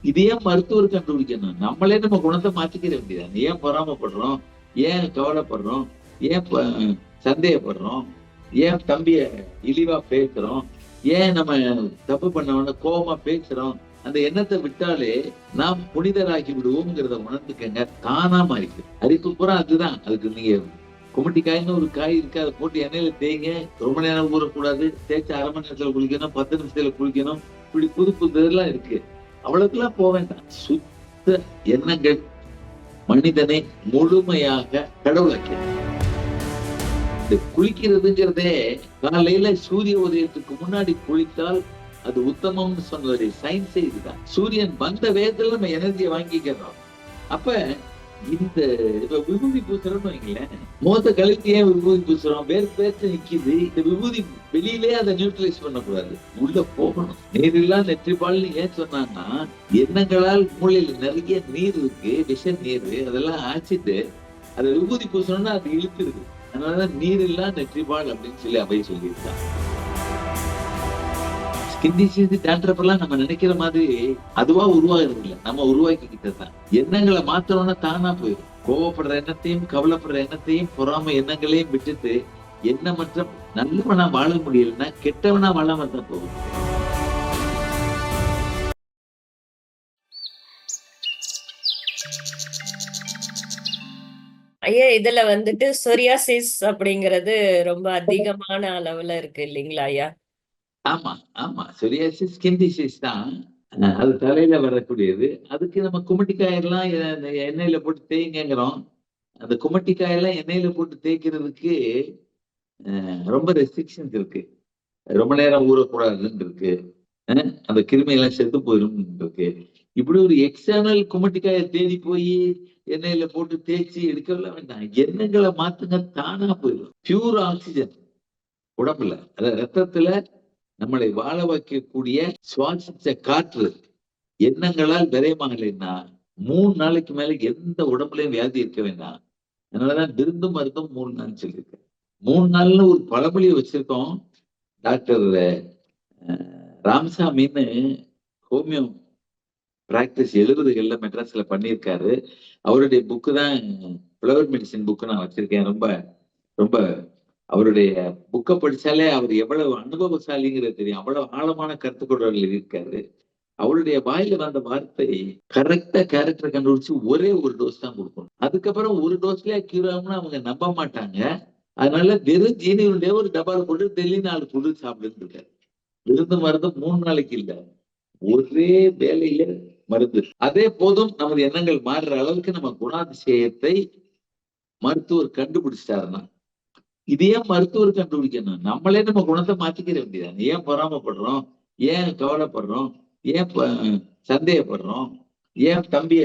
இது ஏன் மருத்துவர் கண்டுபிடிக்கணும்? நம்மளே நம்ம குணத்தை மாத்திக்கிற வேண்டியது. ஏன் பொறாமப்படுறோம்? ஏன் கவலைப்படுறோம்? ஏன் சந்தேகப்படுறோம்? ஏன் தம்பிய இழிவா பேசுறோம்? ஏன் நம்ம தப்பு பண்ணவன கோபமா பேசுறோம்? அந்த எண்ணத்தை விட்டாலே நாம் புனிதராகி விடுவோம்ங்கிறத உணர்ந்துக்கங்க. தானா மாறிக்கு அரிப்பு பூரா அதுதான். அதுக்கு நீங்க குமட்டிக்காய்ன்னு ஒரு காய் இருக்கு, அதை போட்டு எண்ணெயில தேய்ங்க. ரொம்ப நேரம் ஊறக்கூடாது. தேய்ச்சி 1/2 மணி நேரத்துல குளிக்கணும், 10 நிமிஷத்துல குளிக்கணும். இப்படி புது புது இதெல்லாம் இருக்கு. அவ்வளவுக்கெல்லாம் போக வேண்டாம். சுத்த எண்ணங்கள் மனிதனை முழுமையாக கடவுளாக்கிறது. இந்த குளிக்கிறதுங்கிறதே காலையில சூரிய உதயத்துக்கு முன்னாடி குளித்தால் அது உத்தமம்னு சொன்னது சயின்ஸே இதுதான். சூரியன் வந்த வேகத்துல நம்ம எனர்ஜியை வாங்கிக்கிறோம். அப்ப இந்த இப்ப விபூதி பூசுறோம்னு வைங்களேன், முகத்தை கழுத்தி ஏன் விபூதி பூசுறோம்? வேர்த்து நிக்குது. இந்த விபூதி வெளியிலே அதை நியூட்ரலைஸ் பண்ணக்கூடாது, உள்ள போகணும். நீரில்லா நெற்றிப்பால்னு ஏன் சொன்னாங்கன்னா, எண்ணங்களால் மூளையில நிறைய நீர் இருக்கு, விஷ நீர், அதெல்லாம் ஆச்சிட்டு அதை விபூதி பூசணும்னா அது இழுத்துருது. அதனாலதான் நீரில்லா நெற்றிப்பால் அப்படின்னு சொல்லி அவை சொல்லியிருக்காங்க. ஸ்கின் டிசீஸ், டேண்ட்ரஃப் எல்லாம் நம்ம நினைக்கிற மாதிரி அதுவா உருவாகிறது இல்ல, நம்ம உருவாக்கிக்கிட்டதுதான். எண்ணங்களை மாத்தணும்னா தானா போயிடும். கோவப்படுற எண்ணத்தையும் கவலைப்படுற எண்ணத்தையும் பொறாமை எண்ணங்களையும் விட்டுட்டு எண்ணமற்ற நல்லவனா வாழ முடியலன்னா கெட்டவனா வாழாம தான் போகும். ஐயா, இதுல வந்துட்டு சொரியாசிஸ் அப்படிங்கிறது ரொம்ப அதிகமான அளவுல இருக்கு இல்லைங்களா ஐயா? ஆமா, ஆமா. சொரியாசிஸ் ஸ்கின் டிசீஸ் தான். அது தலையில வரக்கூடியது. அதுக்கு நம்ம குமட்டிக்காயெல்லாம் எண்ணெயில போட்டு தேய்ங்கிறோம். அந்த குமட்டிக்காயெல்லாம் எண்ணெயில போட்டு தேய்க்கிறதுக்கு ரொம்ப ரெஸ்ட்ரிக்ஷன்ஸ் இருக்கு. ரொம்ப நேரம் ஊறக்கூடாதுன்னு இருக்கு. அந்த கிருமி எல்லாம் செத்து போயிரும் இருக்கு. இப்படி ஒரு எக்ஸ்டர்னல் குமட்டிக்காயை தேடி போய் எண்ணெயில போட்டு தேய்ச்சி எடுக்கலாம் வேண்டாம். எண்ணங்களை மாத்துங்க, தானா போயிடும். பியூர் ஆக்சிஜன் உடம்புல, அதாவது ரத்தத்துல நம்மளை வாழ வைக்கக்கூடிய சுவாசிச்ச காற்று எண்ணங்களால் விரயமாகலைன்னா 3 நாளைக்கு மேல எந்த உடம்புலயும் வியாதி இருக்க வேண்டாம். அதனாலதான் விருந்தும் மருந்தும் 3 நாள் சொல்லியிருக்கேன். 3 நாள்ல ஒரு பழமொழியை வச்சிருக்கோம். டாக்டர் ராமசாமின்னு ஹோமியோ பிராக்டிஸ் 70கள்ல மெட்ராஸ்ல பண்ணியிருக்காரு. அவருடைய புக்கு தான் ஃப்ளவர் மெடிசின் புக்கு நான் வச்சிருக்கேன். ரொம்ப ரொம்ப அவருடைய புக்கை படிச்சாலே அவர் எவ்வளவு அனுபவசாலிங்கிறது தெரியும். அவ்வளவு ஆழமான கருத்துக்கள் இருக்காரு. அவருடைய வாயில வந்த வார்த்தை கரெக்டா கேரக்டர் கண்டுபிடிச்சு ஒரே ஒரு டோஸ் தான் கொடுக்கணும். அதுக்கப்புறம் ஒரு டோஸ்லயே கியூர் ஆகும்னு அவங்க நம்ப மாட்டாங்க. அதனால வெறும் ஜீனியுடைய ஒரு டப்பால போட்டு டெல்லி 4 புது சாப்பிடுன்னு இருக்காரு. விருந்து மருந்து 3 நாளைக்கு இல்ல, ஒரே வேலையில மருந்து. அதே போதும் நமது எண்ணங்கள் மாறுற அளவுக்கு நம்ம குணாதிசயத்தை மருத்துவர் கண்டுபிடிச்சிட்டாருன்னா, இது ஏன் மருத்துவர் கண்டுபிடிக்கணும்? நம்மளே நம்ம குணத்தை மாத்திக்கிற வேண்டியது. ஏன் பொறாமப்படுறோம்? ஏன் கவலைப்படுறோம்? ஏன் சந்தேகப்படுறோம்? ஏன் தம்பிய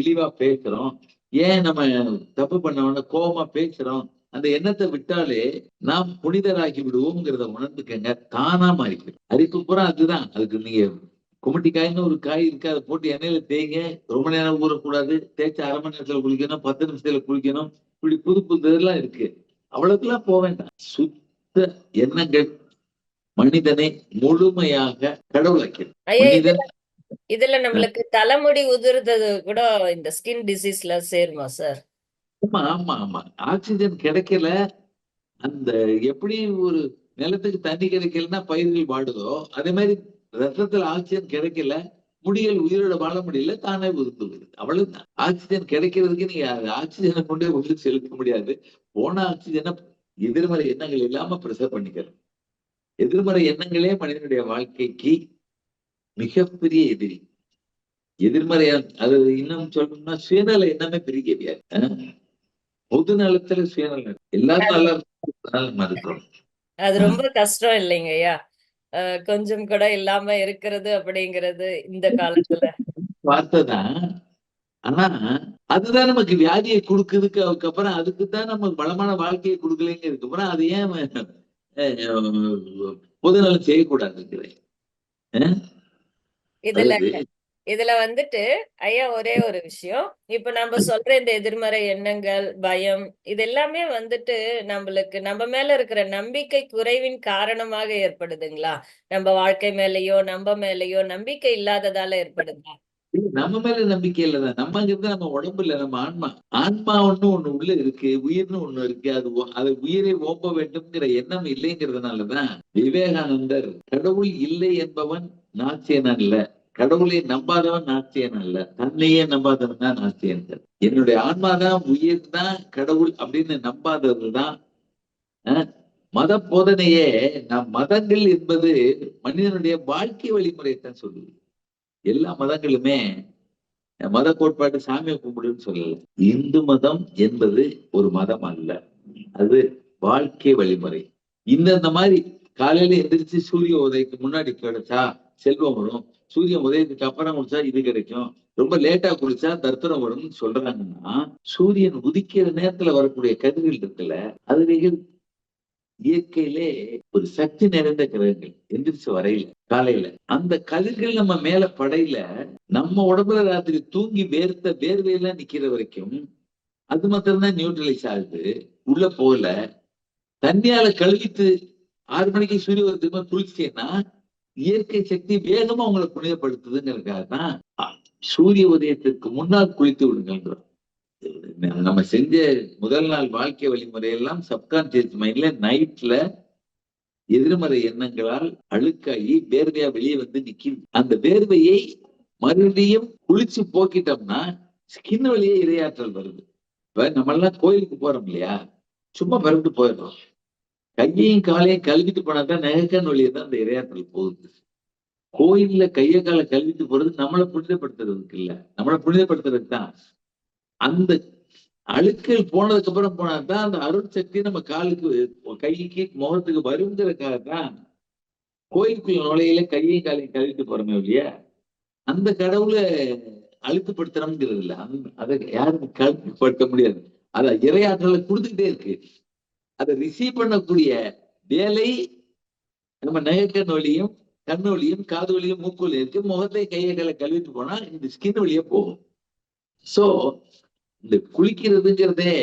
இழிவா பேசுறோம்? ஏன் நம்ம தப்பு பண்ணவன கோபமா பேசுறோம்? அந்த எண்ணத்தை விட்டாலே நாம் புனிதராகி விடுவோம்ங்கிறத உணர்ந்துக்கங்க. தானா மாறிக்கும். அரிப்பு பூரா அதுதான். அதுக்கு நீங்க குமட்டிக்காய்ன்னு ஒரு காய் இருக்கு, அதை போட்டு எண்ணெயில தேய்ங்க. ரொம்ப நேரம் ஊறக்கூடாது. தேய்ச்சி 1/2 மணி நேரத்துல குளிக்கணும், 10 நிமிஷத்துல குளிக்கணும். இப்படி புது புது இதெல்லாம் இருக்கு. அவ்வளவுக்கெல்லாம் போக வேண்டாம். சுத்த எண்ணங்கள் மனிதனை முழுமையாக கடவுளாக்கிறது. ஐயா, மனிதன் இதுல நம்மளுக்கு தலைமுடி உதிர்றது கூட இந்த ஸ்கின் டிசீஸ்ல சேருமா சார்? ஆமா, ஆமா, ஆமா. ஆக்சிஜன் கிடைக்கல. அந்த எப்படி ஒரு நிலத்துக்கு தண்ணி கிடைக்கலன்னா பயிர்கள் வாடுதோ, அதே மாதிரி ரத்தத்துல ஆக்சிஜன் கிடைக்கல, முடிகள் உயிரோட வாழ முடியல, தானே உதிர்ந்து வருது. அவ்வளவுதான். ஆக்சிஜன் கிடைக்கிறதுக்கு நீங்க ஆக்சிஜனை கொண்டே உயிர் செலுத்த முடியாது. போன ஆக்சிஜனை எதிர்மறை எண்ணங்கள் இல்லாம ப்ரிசர்வ் பண்ணிக்கிறோம். எதிர்மறை எண்ணங்களே மனிதனுடைய வாழ்க்கைக்கு மிகப்பெரிய எதிரி. எதிர்மறையா அது இன்னும் சொல்லணும்னா சுயநல எண்ணமே பெரிய வியாதி. பொது நலத்துல சுயநலம் எல்லாரும் நல்லா இருக்கும். அது ரொம்ப கஷ்டம் இல்லைங்க ஐயா? கொஞ்சம் கூட இல்லாம இருக்கிறது அப்படிங்கிறது இந்த காலத்துல. வார்த்தைதான். ஆனா அதுதான் நமக்கு வியாதியை கொடுக்குதுக்கு. அதுக்கப்புறம் அதுக்குத்தான் நம்ம பலமான வாழ்க்கையை கொடுக்கலைங்கிறதுக்கு அப்புறம் அது ஏன் பொதுநலம் செய்யக்கூடாதுங்கிறேன். இதுல இதுல வந்துட்டு ஐயா ஒரே ஒரு விஷயம். இப்ப நம்ம சொல்ற இந்த எதிர்மறை எண்ணங்கள், பயம், இது எல்லாமே வந்துட்டு நம்மளுக்கு நம்ம மேல இருக்கிற நம்பிக்கை குறைவின் காரணமாக ஏற்படுதுங்களா? நம்ம வாழ்க்கை மேலயோ, நம்ம மேலயோ நம்பிக்கை இல்லாததால ஏற்படுதா? இல்ல, நம்ம மேல நம்பிக்கை இல்லதான். நம்மங்கிறது நம்ம உடம்பு இல்ல, நம்ம ஆன்மா. ஆன்மா ஒண்ணு உள்ள இருக்கு, உயிர்னு ஒண்ணு இருக்கு. அது உயிரை ஓம்ப வேண்டும்ங்கிற எண்ணம் இல்லைங்கிறதுனாலதான் விவேகானந்தர் கடவுள் இல்லை என்பவன் நாஸ்தியன் அல்ல, கடவுளை நம்பாதவன் நாஸ்தியன் அல்ல, தன்னையே நம்பாதவன் தான் நாஸ்தியன். என்னுடைய ஆன்மாதான் உயிர் தான் கடவுள் அப்படின்னு நம்பாததுதான் மத போதனையே. மதங்கள் என்பது மனிதனுடைய வாழ்க்கை வழிமுறையைத்தான் சொல்லுது. எல்லா மதங்களுமே மத கோட்பாட்டு சாமியை கும்பிடுன்னு சொல்லல. இந்து மதம் என்பது ஒரு மதம் அல்ல, அது வாழ்க்கை வழிமுறை. இந்த மாதிரி காலையில எந்திரிச்சு சூரிய உதயத்துக்கு முன்னாடி கிடைச்சா செல்வம் வரும், சூரிய உதயத்துக்கு அப்புறம் குடிச்சா இது கிடைக்கும், ரொம்ப லேட்டா குடிச்சா தர்த்தனம் வரும்னு சொல்றாங்கன்னா, சூரியன் உதிக்கிற நேரத்துல வரக்கூடிய கதிர்கள் இருக்குல்ல, அதுல இயற்கையிலே ஒரு சக்தி நிறைந்த கிரகங்கள் எந்திரிச்சு வரையில காலையில அந்த கதிர்கள் நம்ம மேல படையில நம்ம உடம்புல ராத்திரி தூங்கி வேர்வையெல்லாம் நிக்கிற வரைக்கும் அது மாத்திரம்தான் நியூட்ரலைஸ் ஆகுது, உள்ள போகல. தண்ணியால கழுவிட்டு 6 மணிக்கு சூரிய உதயத்துக்கு குளிச்சேன்னா இயற்கை சக்தி வேகமா உங்களை புனிதப்படுத்துதுங்கிறதுக்காக தான் சூரிய உதயத்திற்கு முன்னால் குளித்து விடுங்கன்றோம். நம்ம செஞ்ச முதல் நாள் வாழ்க்கை வழிமுறையெல்லாம் சப்கான்சியஸ் மைண்ட்ல நைட்ல எதிர்மறை எண்ணங்களால் அழுக்காகி வேர்வையா வெளியே வந்து நிக்குது. அந்த வேர்வையை மறுபடியும் குளிச்சு போக்கிட்டோம்னா ஸ்கின் வழியே இரையாற்றல் வருது. இப்ப நம்ம எல்லாம் கோயிலுக்கு போறோம் இல்லையா, சும்மா பரப்பிட்டு போயிடுறோம். கையையும் காலையும் கழுவிட்டு போனாதான் நகைக்கண் வழியே தான் அந்த இரையாற்றல் போகுது. கோயில்ல கையை காலை கழுவிட்டு போறது நம்மளை புனிதப்படுத்துறதுக்கு இல்ல, நம்மளை புனிதப்படுத்துறதுக்கு தான். அந்த அழுக்கள் போனதுக்கு அப்புறம் போனாதான் அந்த அருள் சக்தி நம்ம காலுக்கு கைக்கு முகத்துக்கு வருங்கிறதுக்காக தான் கோயிலுக்குள்ள நுழையில கையையும் காலையும் கழுவிட்டு போறோமே இல்லையா, அந்த கடவுளை அழுக்குப்படுத்துறோம்ங்கிறது இல்ல. அதை யாரும் கழுப்புப்படுத்த முடியாது. அத இறையாற்றலை கொடுத்துக்கிட்டே இருக்கு. அதை ரிசீவ் பண்ணக்கூடிய வேலை நம்ம நகைக்கண் வழியும் கண் வழியும் காது வழியும் மூக்கு வழியும் இருக்கு. முகத்தை கையை காலை கழுவிட்டு போனா இந்த ஸ்கின் வழியே போகும். சோ இந்த குளிக்கிறதுங்கிறதே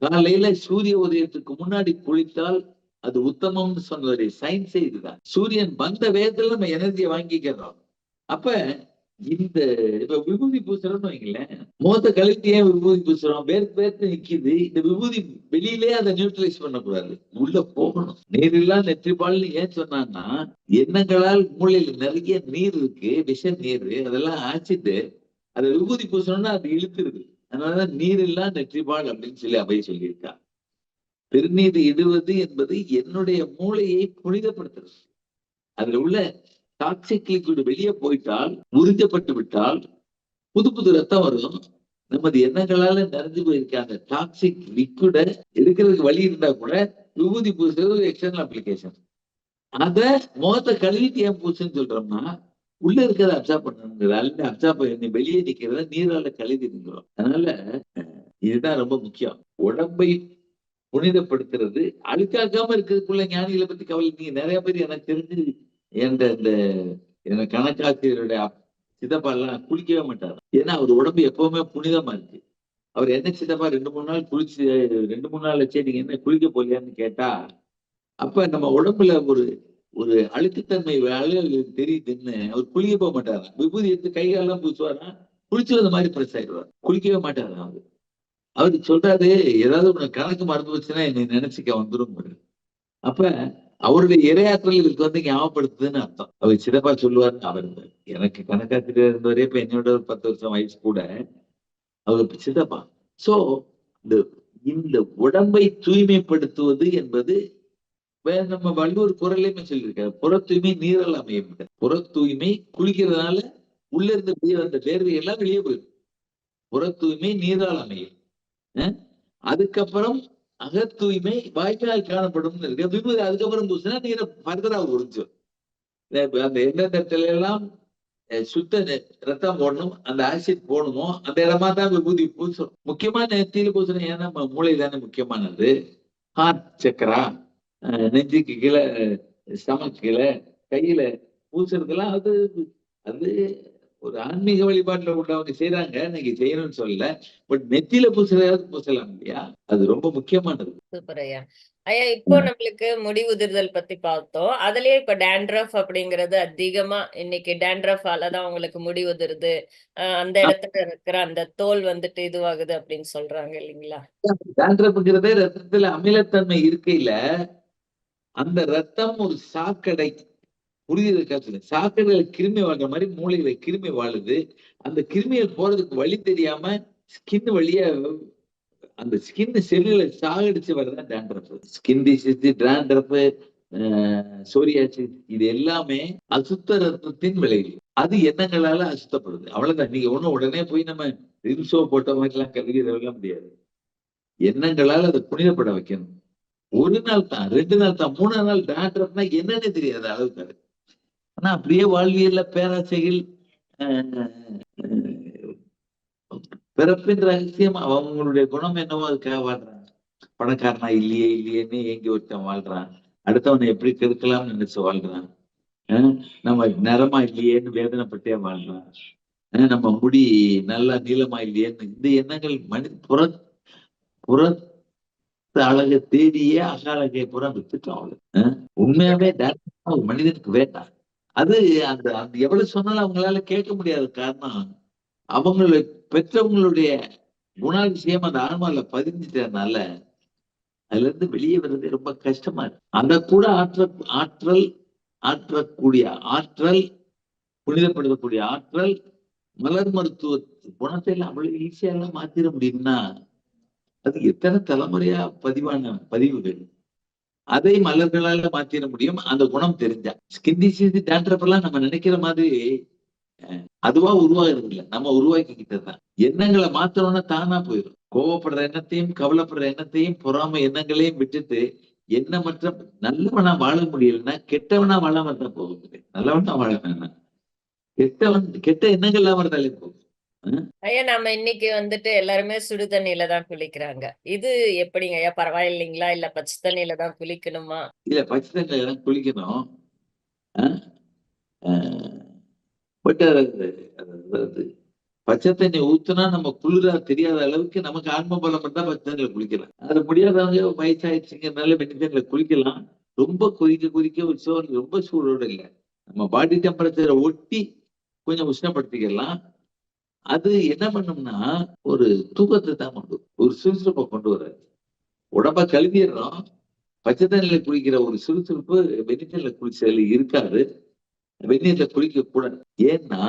காலையில சூரிய உதயத்துக்கு முன்னாடி குளித்தால் அது உத்தமம்னு சொன்னதுடைய சயின்ஸே இதுதான். சூரியன் வந்த வேகத்துல நம்ம எனர்ஜியை வாங்கிக்கிறோம். அப்ப இந்த இப்ப விபூதி பூசுறோம்னு வைங்களேன், முகத்தை கழுவிட்டு ஏன் விபூதி பூசுறோம், வேர்த்து நிக்குது. இந்த விபூதி வெளியிலே அதை நியூட்ரலைஸ் பண்ணக்கூடாது, உள்ள போகணும். நீரெல்லாம் நெற்றிப்பால்னு ஏன் சொன்னான்னா, எண்ணங்களால் மூளையில நிறைய நீர் இருக்கு, விஷ நீர், அதெல்லாம் ஆச்சிட்டு அதை விபூதி பூசணும்னா அது இழுத்துருது. அதனாலதான் நீரில்லா நெற்றிப்பால் அப்படின்னு சொல்லி அவை சொல்லியிருக்கா. திருநீர் இடுவது என்பது என்னுடைய மூளையை புனிதப்படுத்துறது. அதுல உள்ள டாக்ஸிக் லிக்விட் வெளியே போயிட்டால், உறிஞ்சப்பட்டு விட்டால் புது புது ரத்தம் வரும். நமது எண்ணங்களால நிறைஞ்சு போயிருக்க அந்த டாக்ஸிக் லிக்விட எடுக்கிறதுக்கு வழி இருந்தா கூட விபூதி பூசுறது ஒரு எக்ஸ்டர்னல் அப்ளிகேஷன். அத முகத்தை கழுவிட்டு ஏன் பூசுன்னு சொல்றோம்னா, உள்ள இருக்கிறத அப்சார்ப் பண்ணணும், அப்சார்ப் பண்ணி வெளியே நிக்கிறத நீரால கழுவி நிற்கிறோம். அதனால இதுதான் ரொம்ப முக்கியம். உடம்பை புனிதப்படுத்துறது, அழுக்காக்காம இருக்கிறதுக்குள்ள ஞானிகளை பத்தி கவலை. நீங்க நிறைய பேர் எனக்கு தெரிஞ்சு என்ற கணக்காசிரியருடைய சித்தப்பா எல்லாம் குளிக்கவே மாட்டார். ஏன்னா அவர் உடம்பு எப்பவுமே புனிதமா இருக்கு. அவர் என்ன சித்தப்பா 2-3 நாள் குளிச்சு 2-3 நாள் வச்சே நீங்க என்ன குளிக்க போலியான்னு கேட்டா, அப்ப நம்ம உடம்புல ஒரு அழுக்குத்தன்மை தெரியுதுன்னு அவர் குளிக்க போக மாட்டாரா. விபூதி எடுத்து கைகாலெல்லாம் பூசுவாரா, குளிச்சு வந்த மாதிரி பிரஸ் ஆயிடுவார், குளிக்கவே மாட்டாரா. அவரு சொல்றாரு, ஏதாவது உனக்கு கணக்கு மறந்து வச்சுன்னா என்னை நினைச்சுக்க வந்துரும். அப்ப அவருடைய இரையாற்றல் இதுக்கு வந்து ஞாபகப்படுத்துதுன்னு அர்த்தம். அவர் சிதப்பா சொல்லுவாரு, அவர் எனக்கு கணக்காசிரியர் இருந்தவரே இப்ப என்னோட ஒரு 10 வருஷம் வயசு கூட, அவருக்கு சிதப்பா. சோ இந்த உடம்பை தூய்மைப்படுத்துவது என்பது நம்ம வள்ளுவர் குரலையுமே சொல்லியிருக்காரு, புற தூய்மை நீரால் அமையும். புற தூய்மை குளிக்கிறதுனால உள்ள இருந்து வெளியே வந்த வேர்வை எல்லாம் வெளியே போயிடும். புற தூய்மை நீரால் அமையும். அதுக்கப்புறம் அக தூய்மை வாய்க்கால் காணப்படும் இருக்கு. விபூதி அதுக்கப்புறம் பூசினா நீரை ஃபர்தரா உறிஞ்சும். அந்த எந்தெந்த இடத்துல எல்லாம் சுத்த ரத்தம் போடணும், அந்த ஆசிட் போடணுமோ அந்த இடமா தான் விபூதி பூசும். முக்கியமான நெத்தியில பூசணும். ஏன்னா மூளை தானே முக்கியமானது. ஹார்ட் சக்கரா, நெஞ்சுக்கு கீழே, ஸ்டமக் கீழே, கையில பூசுறதுலாம் அது அது ஒரு ஆன்மீக வழிபாட்டுல உள்ளவங்க செய்யறாங்க, நீங்க செய்யணும்னு சொல்லல. பட் நெத்தியில பூசுறதாவது பூசலாம் இல்லையா, அது ரொம்ப முக்கியமானது. சூப்பர் ஐயா. ஐயா இப்போ நம்மளுக்கு முடி உதிர்தல் பத்தி பார்த்தோம். அதுலயே இப்ப டாண்ட்ரஃப் அப்படிங்கிறது அதிகமா இன்னைக்கு டாண்ட்ரஃபால தான் உங்களுக்கு முடி உதிருது. அந்த இடத்துல இருக்கிற அந்த தோல் வந்துட்டு இதுவாகுது அப்படின்னு சொல்றாங்க இல்லைங்களா? டான்ட்ரஃப்ங்கிறதே ரத்தத்துல அமிலத்தன்மை இருக்கையில அந்த ரத்தம் ஒரு சாக்கடை. புரியுது சொல்லுங்க. சாக்கடையில கிருமி வாழ்ற மாதிரி மூளையில கிருமி வாழுது. அந்த கிருமிகள் போறதுக்கு வழி தெரியாம ஸ்கின் வழியா அந்த ஸ்கின் செல்லுல சாகடிச்சு வரதான் dandruff. Skin disease, dandruff, psoriasis இது எல்லாமே அசுத்த ரத்தத்தின் விளைவு. அது எண்ணங்களால அசுத்தப்படுது. அவ்வளவுதான். நீங்க ஒண்ணும் உடனே போய் நம்ம ரிம்சோ போட்ட மாதிரி எல்லாம் கழுவிடலாம் முடியாது. எண்ணங்களால் அதை புனிதப்பட வைக்கணும். ஒரு நாள் தான், 2 நாள் தான், 3 நாள் டான்ட்ரஃப்னா என்னன்னு தெரியாது அளவுக்கு அது. ஆனா அப்படியே வாழ்வியல்ல பேராசைகள், பிறப்பின் ரகசியம் அவங்களுடைய குணம் என்னவோ அதுக்காக வாழ்றாங்க. பணக்காரனா இல்லையே இல்லையேன்னு ஏங்கி ஒருத்தன் வாழ்றான். அடுத்தவனை எப்படி கெடுக்கலாம்னு நினைச்சு வாழ்றான். நம்ம நிறமா இல்லையேன்னு வேதனைப்பட்டே வாழ்றான். நம்ம முடி நல்லா நீளமா இல்லையேன்னு இந்த எண்ணங்கள் புற அழகை தேடியே அழகை புற வித்துட்டோம் அவளுக்கு. உண்மையாவே ஒரு மனிதனுக்கு வேண்டாம். அது அந்த அந்த எவ்வளவு சொன்னாலும் அவங்களால கேட்க முடியாத காரணம் அவங்களை பெற்றவங்களுடைய குணாதிசயம் அந்த ஆன்மால பதிஞ்சிட்டனால அதுல இருந்து வெளியே வர்றது ரொம்ப கஷ்டமா இருக்கு. அந்த கூட ஆற்றக்கூடிய ஆற்றல், புனிதப்படுத்தக்கூடிய ஆற்றல், மலர் மருத்துவ குணத்தை எல்லாம் அவ்வளவு ஈஸியா எல்லாம் மாத்திர முடியும்னா அது எத்தனை தலைமுறையா பதிவான பதிவுகள். அதை மலர்களால மாத்திர முடியும் அந்த குணம் தெரிஞ்சா. ஸ்கின் டிசீஸ், டான்ட்ரஃப் எல்லாம் நம்ம நினைக்கிற மாதிரி அதுவா உருவாகிறது இல்லை, நம்ம உருவாக்கிக்கிட்டதுதான். எண்ணங்களை மாத்தணும்னா தானா போயிடும். கோவப்படுற எண்ணத்தையும் கவலைப்படுற எண்ணத்தையும் பொறாமை எண்ணங்களையும் விட்டுட்டு எண்ணமற்ற நல்லவனா வாழ முடியலன்னா கெட்டவனா வாழாம தான் போக முடியும். நல்லவனா வாழ வேணாம், கெட்ட எண்ணங்கள் எல்லாம் வரதாலே போகும். ஐயா நம்ம இன்னைக்கு வந்துட்டு எல்லாருமே சுடு தண்ணியில தான் குளிக்கிறாங்க. இது எப்படிங்க ஐயா, பரவாயில்லைங்களா? இல்ல பச்சை தண்ணியில தான் குளிக்கணுமா? இல்ல, பச்சை தண்ணியில எல்லாம் குளிக்கணும். பட் பச்சை தண்ணி ஊத்துனா நம்ம குளிரா தெரியாத அளவுக்கு நமக்கு ஆன்ம பலம் இருந்தா பச்சை தண்ணியில குளிக்கலாம். அது முடியாதவங்க வயசாயிடுச்சுங்கிறதுனால வெந்நி தண்ணியில குளிக்கலாம். ரொம்ப கொதிக்க ஒரு சோறு ரொம்ப சூடோட இல்லை, நம்ம பாடி டெம்பரேச்சரை ஒட்டி கொஞ்சம் உஷ்ணப்படுத்திக்கலாம். அது என்ன பண்ணும்னா ஒரு தூக்கத்தை தான் ஒரு சுறுசுறுப்பை கொண்டு வராது. உடம்ப கழுவிடுறோம். பச்சை தண்ணியில குளிக்கிற ஒரு சுறுசுறுப்பு வெந்நி தண்ணியில குளிச்சதுல இருக்காது. வெந்நீர்ல குளிக்க கூடாது. ஏன்னா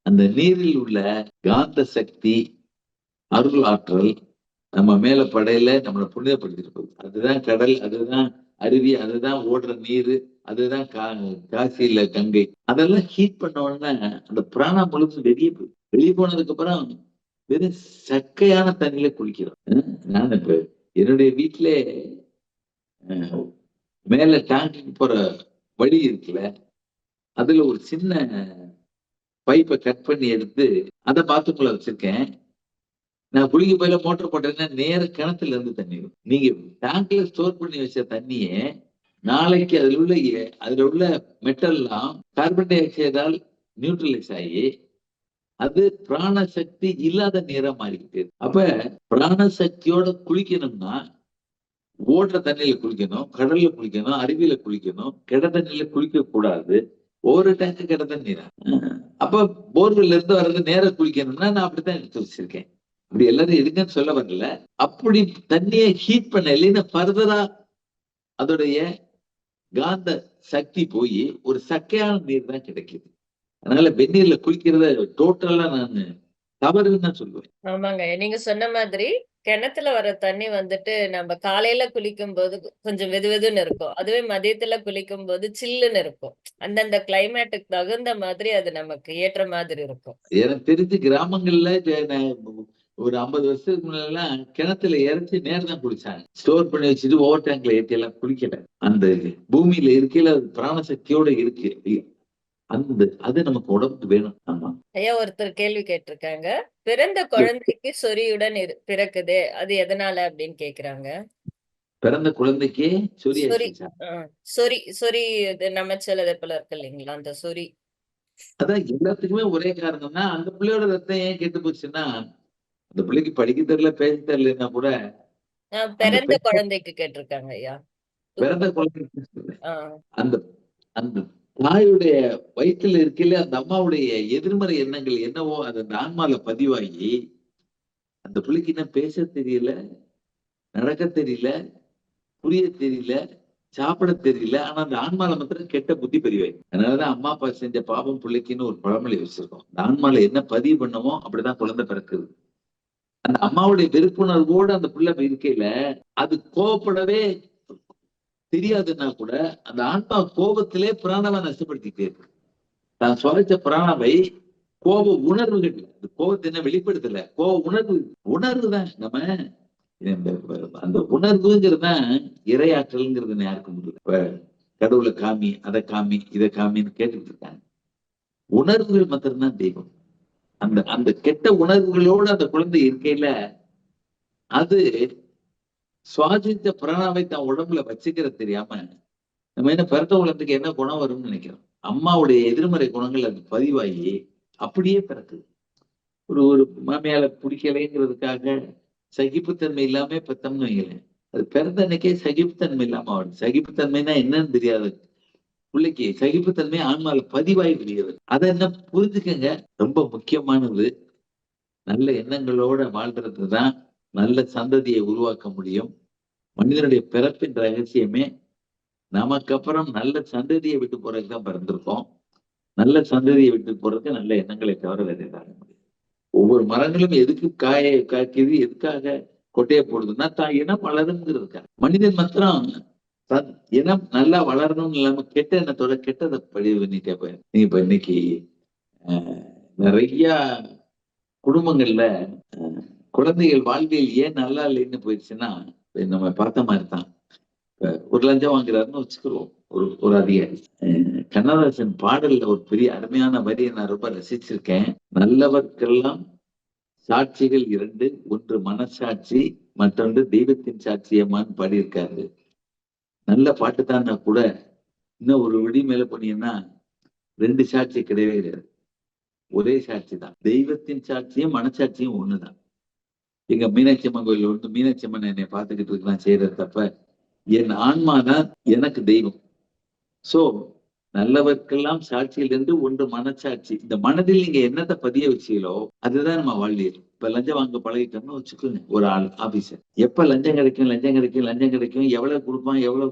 அந்த நீரில் உள்ள காந்த சக்தி, அருள் ஆற்றல் நம்ம மேல படையில நம்மளை புனிதப்படுத்திட்டு போகுது. அதுதான் கடல், அதுதான் அருவி, அதுதான் ஓடுற நீரு, அதுதான் காசியில கங்கை. அதெல்லாம் ஹீட் பண்ண உடனே அந்த பிராணா முழுசு வெளியே போகுது. வெளியே போனதுக்கு அப்புறம் வெறும் சக்கையான தண்ணியில குளிக்கிறோம். நான் இப்ப என்னுடைய வீட்டுல மேல டேங்குக்கு போற வழி இருக்குல்ல, அதுல ஒரு சின்ன பைப்பை கட் பண்ணி எடுத்து அதை பாத்ரூம்ல வச்சிருக்கேன். நான் குளிக்க போயில மோட்டர் போட்டேன்னா நேர கிணத்துல இருந்து தண்ணி வரும். நீங்க டேங்க்ல ஸ்டோர் பண்ணி வச்ச தண்ணியே நாளைக்கு அதுல உள்ள மெட்டல்லாம் கார்பன் டை ஆக்சைடால் நியூட்ரலைஸ் ஆகி அது பிராணசக்தி இல்லாத நீரா மாறிக்கிட்டு. அப்ப பிராணசக்தியோட குளிக்கணும்னா ஓடுற தண்ணியில குளிக்கணும், கடல்ல குளிக்கணும், அருவியில குளிக்கணும். கிட தண்ணியில குளிக்க கூடாது. ஒவ்வொரு டேங்க்கு கிட தண்ணீரா. அப்ப போர்வெல்ல இருந்து வர்றது நேர குளிக்கணும்னா நான் அப்படித்தான் எடுத்து வச்சிருக்கேன். அப்படி எல்லாரும் எடுங்கன்னு சொல்ல வரல. அப்படி தண்ணியை ஹீட் பண்ண இல்லைன்னா ஃபர்தரா அதோடைய காந்த சக்தி போய் ஒரு சக்கையான நீர் தான் கிடைக்குது. அதனால வெந்நீர்ல குளிக்கிறத டோட்டலா நான் தவறுன்னு தான் சொல்லுவேன். ஆமாங்க. நீங்க சொன்ன மாதிரி கிணத்துல வர தண்ணி வந்துட்டு நம்ம காலையில குளிக்கும்போது கொஞ்சம் வெதுவெதுன்னு இருக்கும். அதுவே மதியத்துல குளிக்கும்போது சில்லுன்னு இருக்கும். அந்தந்த கிளைமேட்டுக்கு தகுந்த மாதிரி அது நமக்கு ஏற்ற மாதிரி இருக்கும். எனக்கு தெரிஞ்சு கிராமங்கள்ல ஒரு 50 வருஷத்துக்கு முன்னாலாம் கிணத்துல இறச்சி நேரம் தான் குளிச்சாங்க. ஸ்டோர் பண்ணி வச்சுட்டு ஓவர் டேங்க்ல ஏற்றி எல்லாம் குளிக்கல. அந்த பூமியில இருக்கையில அது பிராணசக்தியோட இருக்கு. அது நமக்கு உடம்புக்கு வேணும். ஆமா. ஐயா ஒருத்தர் கேள்வி கேட்டிருக்காங்க. பிறந்த குழந்தைக்கு சொறியுடன் பிறக்குதே அது எதனால அப்படின்னு கேக்குறாங்க. பிறந்த குழந்தைக்கே சொறி சொரியாசிஸா? சொறி சொறி இது நமைச்சல் போல இருக்கு இல்லைங்களா? அந்த சொறி. அதான் எல்லாத்துக்குமே ஒரே காரணம்னா அந்த பிள்ளையோட ரத்தம் ஏன் கெட்டு போச்சுன்னா அந்த பிள்ளைக்கு படிக்க தெரியல, பேச தெரியலன்னா கூட அந்த பிறந்த குழந்தைக்கு கேட்டிருக்காங்க ஐயா. பிறந்த குழந்தை சொல்றேன். ஆ. அந்த அந்த தாயுடைய வயிற்றுல இருக்கையில அந்த அம்மாவுடைய எதிர்மறை எண்ணங்கள் என்னவோ அது அந்த ஆன்மால பதிவாகி அந்த பிள்ளைக்கு என்ன பேச தெரியல, நடக்க தெரியல, புரிய தெரியல, சாப்பிட தெரியல. ஆனா அந்த ஆன்மால மாத்திரம் கெட்ட புத்தி பதிவாய். அதனாலதான் அம்மா அப்பா செஞ்ச பாவம் பிள்ளைக்குன்னு ஒரு பழமொழி வச்சிருக்கோம். அந்த ஆன்மால என்ன பதிவு பண்ணமோ அப்படிதான் குழந்தை பிறக்குது. அந்த அம்மாவுடைய வெறுப்புணர்வோடு அந்த பிள்ளை இருக்கையில அது கோவப்படவே தெரியாதுன்னா கூட அந்த ஆன்மா கோபத்திலே பிராணவை நஷ்டப்படுத்திட்டே இருக்கு. தான் சுவைச்ச பிராணவை கோப உணர்வுகள், அது கோபத்தை என்ன வெளிப்படுத்தல, கோப உணர்வு தான் நம்ம அந்த உணர்வுங்கிறது தான் இரையாற்றல்ங்கிறது யாருக்கும் முடியல. இப்ப கடவுளை காமி, அதை காமி, இதை காமின்னு கேட்டுட்டு இருக்காங்க. உணர்வுகள் மாத்திரம்தான் தெய்வம். அந்த அந்த கெட்ட உணர்வுகளோடு அந்த குழந்தை இருக்கையில அது சுவாசித்த பிராணாவை தான் உடம்புல வச்சுக்கிற தெரியாம நம்ம என்ன பிறந்த குழந்தைக்கு என்ன குணம் வரும்னு நினைக்கிறோம். அம்மாவுடைய எதிர்மறை குணங்கள் அது பதிவாகி அப்படியே பிறக்குது. ஒரு ஒரு மாமியால பிடிக்கலைங்கிறதுக்காக சகிப்புத்தன்மை இல்லாம பெத்தம்னு வைங்களேன், அது பிறந்த அன்னைக்கே சகிப்புத்தன்மை இல்லாம ஆகும். சகிப்புத்தன்மைனா என்னன்னு தெரியாது பிள்ளைக்கு. சகிப்புத்தன்மை ஆன்மால பதிவாகி விடுகிறது. அதை என்ன புரிஞ்சுக்கங்க. ரொம்ப முக்கியமானது நல்ல எண்ணங்களோட வாழ்றதுதான் நல்ல சந்ததியை உருவாக்க முடியும். மனிதனுடைய பிறப்பின் ரகசியமே நமக்கு அப்புறம் நல்ல சந்ததியை விட்டு போறதுக்கு தான் பிறந்திருக்கோம். நல்ல சந்ததியை விட்டு போறதுக்கு நல்ல எண்ணங்களை தவிர வேற எதாவது முடியும். ஒவ்வொரு மரங்களும் எதுக்கு காய்க்குது, எதுக்காக கொட்டையை போடுதுன்னா தான் இனம் வளருங்கிறதுக்காக. மனிதன் மாத்திரம் இனம் நல்லா வளரணும்னு இல்லாம கெட்ட எண்ணத்தோட கெட்டதை பதிவு பண்ணிட்டே போய் நீங்க இப்ப இன்னைக்கு நிறைய குடும்பங்கள்ல குழந்தைகள் வாழ்வியல் ஏன் நல்லா இல்லைன்னு போயிடுச்சுன்னா நம்ம பார்த்த மாதிரிதான். ஒரு லஞ்சம் வாங்குறாருன்னு வச்சுக்கிறோம் ஒரு அதிகாரி. கண்ணதாசன் பாடல்ல ஒரு பெரிய அருமையான வரியை நான் ரொம்ப ரசிச்சிருக்கேன். நல்லவர்க்கெல்லாம் சாட்சிகள் இரண்டு, ஒன்று மனசாட்சி, மற்றொன்று தெய்வத்தின் சாட்சியமான்னு பாடியிருக்காரு. நல்ல பாட்டு தான் கூட இன்னும் ஒரு விடி மேல போனீங்கன்னா 2 சாட்சி கிடையவே கிடையாது, ஒரே சாட்சி தான். தெய்வத்தின் சாட்சியும் மனசாட்சியும் ஒண்ணுதான். எங்க மீனாட்சி அம்மன் கோயில்ல வந்து மீனாட்சி அம்மன் என்னை பார்த்துக்கிட்டு இருக்கலாம் செய்யறது தப்ப என் ஆன்மாதான் எனக்கு தெய்வம். சோ நல்லவர்க்கெல்லாம் சாட்சியில் இருந்து ஒன்று மனசாட்சி. இந்த மனதில் நீங்க என்னத்தை பதிய வச்சீங்களோ அதுதான் நம்ம வாழ்வியல். இப்ப லஞ்சம் வாங்க பழகிட்டோம்னு வச்சுக்கோங்க. ஒரு ஆள் ஆபீசர் எப்ப லஞ்சம் கிடைக்கும், லஞ்சம் கிடைக்கும், லஞ்சம் கிடைக்கும், எவ்வளவு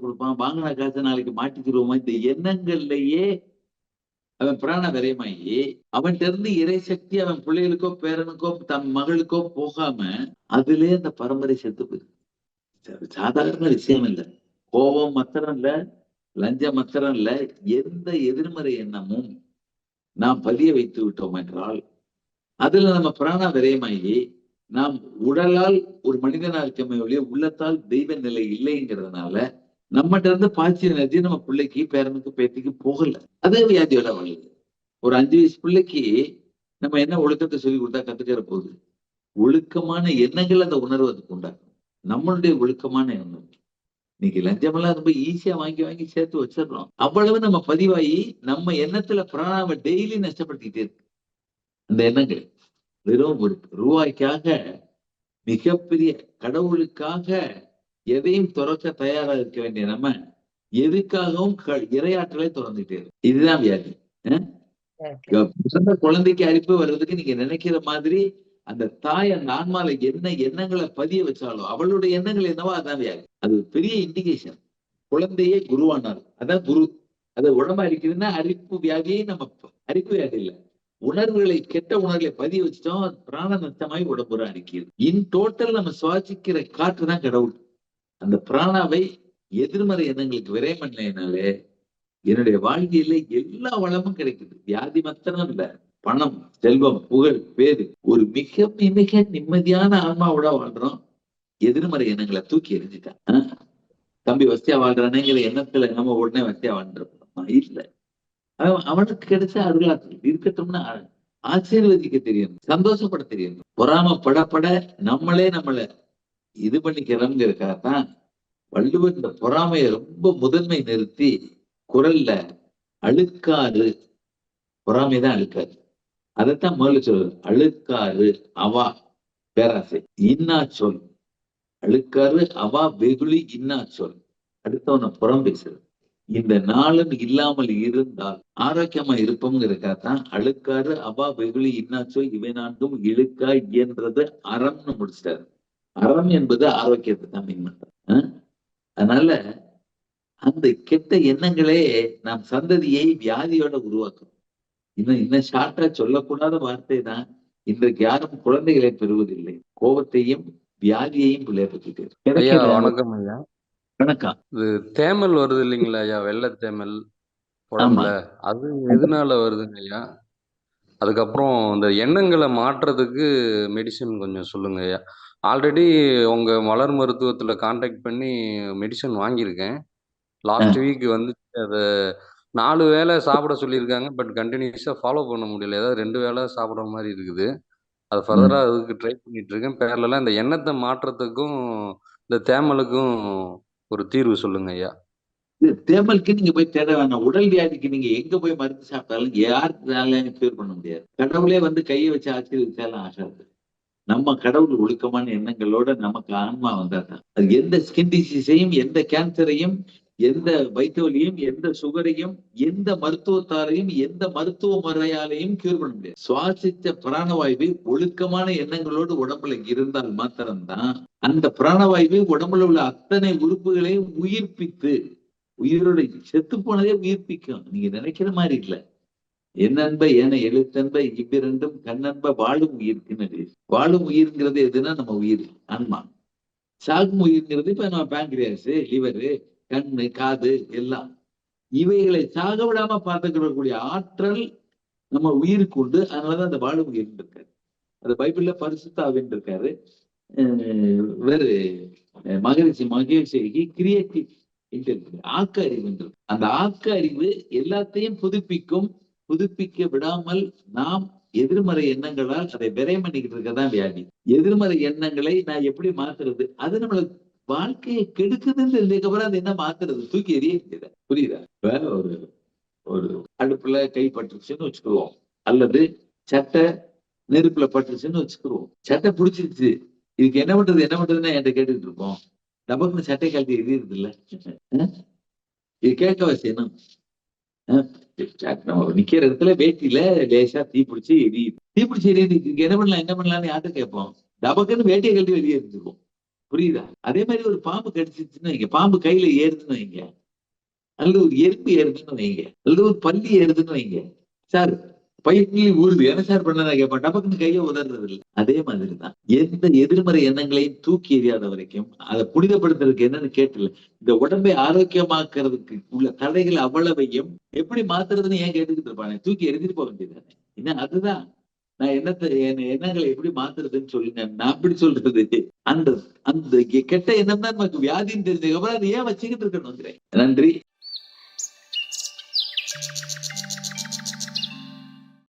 கொடுப்பான், வாங்கின காசு நாளைக்கு மாட்டிக்கிடுவோமா, இந்த எண்ணங்கள்லயே அவன் பிராண விரயமாயி அவன்கிட்ட இருந்து இறை சக்தி அவன் பிள்ளைகளுக்கோ பேரனுக்கோ தன் மகளுக்கோ போகாம அதுலயே அந்த பரம்பரை செத்து போயிருக்கு. சாதாரண விஷயம் இல்லை. கோபம் மாத்திரம் இல்ல, லஞ்சம் மாத்திரம் இல்ல, எந்த எதிர்மறை எண்ணமும் நாம் பதிய வைத்து விட்டோம் என்றால் அதுல நம்ம பிராண விரயமாகி நாம் உடலால் ஒரு மனிதனா இருக்கமே ஒழிய உள்ளத்தால் தெய்வ நிலை இல்லைங்கிறதுனால நம்மகிட்ட இருந்து பாய்ச்சி எனர்ஜி நம்ம பிள்ளைக்கு பேரனுக்கு பேத்திக்கு போகல. அதே வியாதியோட வளருது. ஒரு 5 வயசு பிள்ளைக்கு நம்ம என்ன ஒழுக்கத்தை சொல்லி கொடுத்தா கத்துக்கிற போகுது? ஒழுக்கமான எண்ணங்கள் அந்த உணர்வு அதுக்கு உண்டாகும். நம்மளுடைய ஒழுக்கமான எண்ணம். இன்னைக்கு லஞ்சமெல்லாம் ரொம்ப ஈஸியா வாங்கி சேர்த்து வச்சிடறோம். அவ்வளவு நம்ம பதிவாகி நம்ம எண்ணத்துல பிராணாவை டெய்லி நஷ்டப்படுத்திக்கிட்டே இருக்கு. அந்த எண்ணங்கள் வெறும் ஒரு ரூபாய்க்காக மிகப்பெரிய கடவுளுக்காக எதையும் துறக்க தயாரா இருக்க வேண்டிய நம்ம எதுக்காகவும் இரையாற்றலை திறந்துட்டே இருக்கு. இதுதான் வியாதி. குழந்தைக்கு அரிப்பு வர்றதுக்கு நீங்க நினைக்கிற மாதிரி அந்த தாய் அந்த ஆன்மால என்ன எண்ணங்களை பதிய வச்சாலும் அவளுடைய எண்ணங்கள் என்னவோ அதான் வியாதி. அது பெரிய இண்டிகேஷன். குழந்தையே குருவானார், அதான் குரு. அது உடம்பு அரிக்குதுன்னா அரிப்பு வியாதியே நம்ம அரிப்பு வியாதி இல்லை. உணர்வுகளை கெட்ட உணர்வுகளை பதிய வச்சுட்டோம், பிராண நஷ்டமாய் உடம்புற அரிக்குது. இன் டோட்டல் நம்ம சுவாசிக்கிற காற்று தான் கடவுள். அந்த பிராணாவை எதிர்மறை எண்ணங்களுக்கு விரை பண்ணலைனாலே என்னுடைய வாழ்க்கையில எல்லா வளமும் கிடைக்குது. வியாதி மாத்திரம் இல்ல, பணம், செல்வம், புகழ், பேரு, ஒரு மிக மிக நிம்மதியான ஆன்மாவோட வாழ்றோம். எதிர்மறை எண்ணங்களை தூக்கி எறிஞ்சிட்டான். தம்பி வசதியா வாழ்றானேங்கிற எண்ணத்துல நம்ம உடனே வசதியா வாழ்ந்துருப்போம் இல்ல. அவனுக்கு கிடைச்ச அருளாற்றல் இருக்கட்டும்னா ஆசீர்வதிக்க தெரியணும், சந்தோஷப்பட தெரியணும். பொறாமப்படப்பட நம்மளே நம்மளை இது பண்ணிக்கிறோம்ங்கிறதுக்காகத்தான் வள்ளுவர் இந்த பொறாமையை ரொம்ப முதன்மை நிறுத்தி குரல்ல அழுக்காறு, பொறாமைதான் அழுக்காறு, அதைத்தான் முதல்ல சொல்லு. அழுக்காறு அவா பேராசை, இன்னா சொல். அழுக்காறு அவா வெகுளி இன்னா சொல். அடுத்தவனை புறம் பேசுறது. இந்த நாளும் இல்லாமல் இருந்தால் ஆரோக்கியமா இருப்போம்ங்கிறதுக்காகத்தான் அழுக்காறு அவா வெகுளி இன்னாச்சோ இவை நான்கும் இழுக்கா இயன்றது அறம்னு முடிச்சிட்டாரு. அறம் என்பது ஆரோக்கியத்தை தான் மீன். அதனால அந்த கெட்ட எண்ணங்களே நாம் சந்ததியை வியாதியோட உருவாக்கும். இன்னும் ஷார்ட்டா சொல்லக்கூடாத வார்த்தை தான், இன்றைக்கு யாரும் குழந்தைகளை பெறுவதில்லை. கோபத்தையும் வியாதியையும் பிள்ளைய ஐயா வணக்கம் ஐயா. வணக்கம். இது தேமல் வருது இல்லைங்களா ஐயா, வெள்ளை தேமல் உடம்புல, அது எதனால வருதுங்க ஐயா? அதுக்கப்புறம் இந்த எண்ணங்களை மாற்றுறதுக்கு மெடிசன் கொஞ்சம் சொல்லுங்க ஐயா. ஆல்ரெடி உங்க மலர் மருத்துவத்துல கான்டாக்ட் பண்ணி மெடிசன் வாங்கியிருக்கேன். லாஸ்ட் வீக் வந்து அதை 4 வேளை சாப்பிட சொல்லியிருக்காங்க. பட் கண்டினியூஸா ஃபாலோ பண்ண முடியல. ஏதாவது 2 வேளை சாப்பிட்ற மாதிரி இருக்குது. அது ஃபர்தரா அதுக்கு ட்ரை பண்ணிட்டு இருக்கேன். பேரலாம் இந்த எண்ணத்தை மாற்றத்துக்கும் இந்த தேமலுக்கும் ஒரு தீர்வு சொல்லுங்க ஐயா. தேமலுக்கு நீங்க போய் தேட வேணாம். உடல் வியாதிக்கு நீங்க எங்க போய் மருந்து சாப்பிட்டாலும் யாருனாலும் கியூர் பண்ண முடியாது. கடவுளே வந்து கையை வச்சு ஆச்சரிச்சாலும் ஆகாது. நம்ம கடவுள் ஒழுக்கமான எண்ணங்களோட நமக்கு ஆன்மா வந்தாதான் அது எந்த ஸ்கின் டிசீஸையும், எந்த கேன்சரையும், எந்த வயிற்றுவலியும், எந்த சுகரையும், எந்த மருத்துவத்தாரையும், எந்த மருத்துவ முறையாலையும் கியூர் பண்ண முடியாது. சுவாசித்த பிராணவாயுவை ஒழுக்கமான எண்ணங்களோடு உடம்புல இருந்தால் மாத்திரம்தான் அந்த பிராணவாயுவை உடம்புல உள்ள அத்தனை உறுப்புகளையும் உயிர்ப்பித்து, உயிரோட செத்து போனதே உயிர்ப்பிக்கும். நீங்க நினைக்கிற மாதிரி இல்ல. என்னன்ப ஏன எழுத்தன்ப இவ்விரண்டும் கண்ணன்ப வாழும் உயிர்க்குன்னு. வாழும் உயிர்ங்கிறது எதுனா நம்ம உயிர் ஆன்மா. சாகும் உயிர்ங்கிறது இப்ப நம்ம பேங்க்ரியாஸ், லிவரு, கண்ணு, காது எல்லாம். இவைகளை சாக விடாம பார்த்துக்கிடக்கூடிய ஆற்றல் நம்ம உயிருக்கு உண்டு. அதனாலதான் அந்த வாழும் உயிர் இருக்காரு. அது பைபிள்ல பரிசுத்தாவின் இருக்காரு. வேறு மகிழ்ச்சி கிரியேட்டிவ் இன்டெலிஜென்ஸ், ஆக்க அறிவு. அந்த ஆக்க அறிவு எல்லாத்தையும் புதுப்பிக்கும். புதுப்பிக்க விடாமல் நாம் எதிர்மறை எண்ணங்களால் அதை விரயம் பண்ணிக்கிட்டு இருக்கதான் வியாதி. எதிர்மறை எண்ணங்களை நான் எப்படி மாத்துறது? அது நம்மளுக்கு வாழ்க்கையை கெடுக்குதுன்னு தெரிஞ்சதுக்கப்புறம் அது என்ன மாத்துறது? தூக்கி எறிய புரியுதா? இப்ப ஒரு அடுப்புல கை பட்டுருச்சுன்னு வச்சுக்குவோம், அல்லது சட்டை நெருப்புல பட்டுருச்சுன்னு வச்சுக்குவோம். சட்டை பிடிச்சிருச்சு, இதுக்கு என்ன பண்றதுன்னு என்கிட்ட கேட்டுக்கிட்டு இருப்போம். நமக்கு சட்டை கழட்டி எரியுறது இல்ல. இது கேட்க செய்யணும். நம்ம நிக்கிற இடத்துல வேட்டியில லேசா தீப்பிடிச்சு எரியுது. தீப்பிடிச்சு எரியுது, என்ன பண்ணலாம்னு யார்கிட்ட கேட்போம்? டபக்குன்னு வேட்டியை கழட்டி வெளியே இருந்துருவோம். புரியுதா? அதே மாதிரி ஒரு பாம்பு கடிச்சிச்சுன்னு வைங்க, பாம்பு கையில ஏறுதுன்னு வைங்க, அல்லது ஒரு எறும்பு ஏறுதுன்னு வைங்க, அல்லது ஒரு பள்ளி ஏறுதுன்னு வைங்க, சார் பயிற்சியை ஊறுது, என்ன சார் பண்ண கேட்பேன். டபக்குன்னு கையை உதறது இல்லை. அதே மாதிரிதான் எந்த எதிர்மறை எண்ணங்களையும் தூக்கி எறியாத வரைக்கும் அதை புனிதப்படுத்துறதுக்கு என்னன்னு கேட்டல. இந்த உடம்பை ஆரோக்கியமாக்குறதுக்கு உள்ள தடைகள் அவ்வளவையும் எப்படி மாத்துறதுன்னு ஏன் கேட்டுக்கிட்டு இருப்பானே, தூக்கி எரிஞ்சிட்டு போக வேண்டியதானே. என்ன அதுதான் நான் எண்ணங்களை எப்படி மாத்துறதுன்னு சொல்லுங்க. நான் அப்படி சொல்றது அந்த அந்த கெட்ட எண்ணம் தான் நமக்கு வியாதின்னு தெரிஞ்சதுக்கு அப்புறம் அதை ஏன் வச்சுக்கிட்டு இருக்கணும். நன்றி.